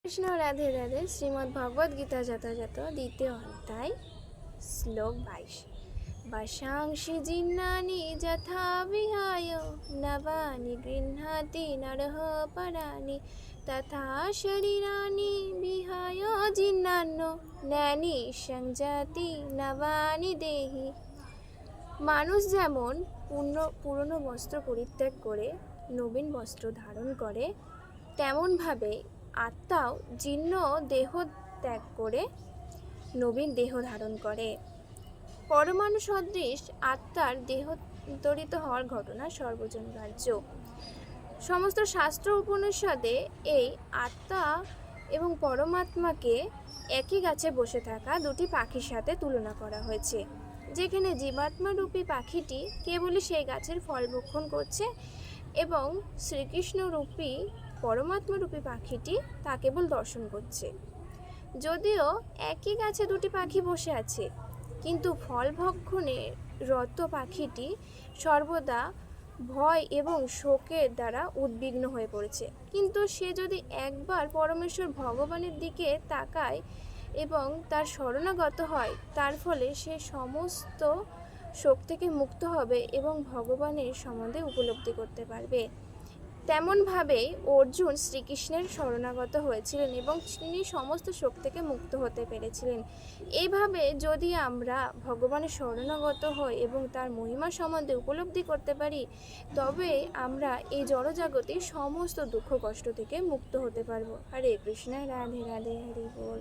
কৃষ্ণ রাধে রাধে। শ্রীমদ্ ভগবদ গীতা যথাযথ দ্বিতীয় অধ্যায় শ্লোক 22। বশাংসি জিন্নানি যথা বিহায় নবানি গৃহ্ণাতি নরঃ পরাণি তথা শরীরানি বিহায় জিন্নান্য ন্যানি সংজাতি নবানি দেহি। মানুষ যেমন পুরনো বস্ত্র পরিত্যাগ করে নবীন বস্ত্র ধারণ করে, তেমনভাবে আত্মাও জীর্ণ দেহ ত্যাগ করে নবীন দেহ ধারণ করে। পরমাণু সদৃশ আত্মার দেহান্তরিত হওয়ার ঘটনা সর্বজনগ্রাহ্য। সমস্ত শাস্ত্র উপনিষদে এই আত্মা এবং পরমাত্মাকে একই গাছে বসে থাকা দুটি পাখির সাথে তুলনা করা হয়েছে, যেখানে জীবাত্মারূপী পাখিটি কেবলই সেই গাছের ফল ভক্ষণ করছে এবং শ্রীকৃষ্ণরূপী পরমাত্মারূপী পাখিটি তা কেবল দর্শন করছে। যদিও একই গাছে দুটি পাখি বসে আছে, কিন্তু ফল ভক্ষণে রত পাখিটি সর্বদা ভয় এবং শোকের দ্বারা উদ্বিগ্ন হয়ে পড়েছে। কিন্তু সে যদি একবার পরমেশ্বর ভগবানের দিকে তাকায় এবং তার শরণাগত হয়, তার ফলে সে সমস্ত শোক থেকে মুক্ত হবে এবং ভগবানের সম্বন্ধে উপলব্ধি করতে পারবে। তেমনভাবেই অর্জুন শ্রীকৃষ্ণের শরণাগত হয়েছিলেন এবং তিনি সমস্ত শোক থেকে মুক্ত হতে পেরেছিলেন। এইভাবে যদি আমরা ভগবানের শরণাগত হই এবং তার মহিমা সম্বন্ধে উপলব্ধি করতে পারি, তবে আমরা এই জড়জগতে সমস্ত দুঃখ কষ্ট থেকে মুক্ত হতে পারবো। হরে কৃষ্ণ, রাধে রাধে, হরি বল।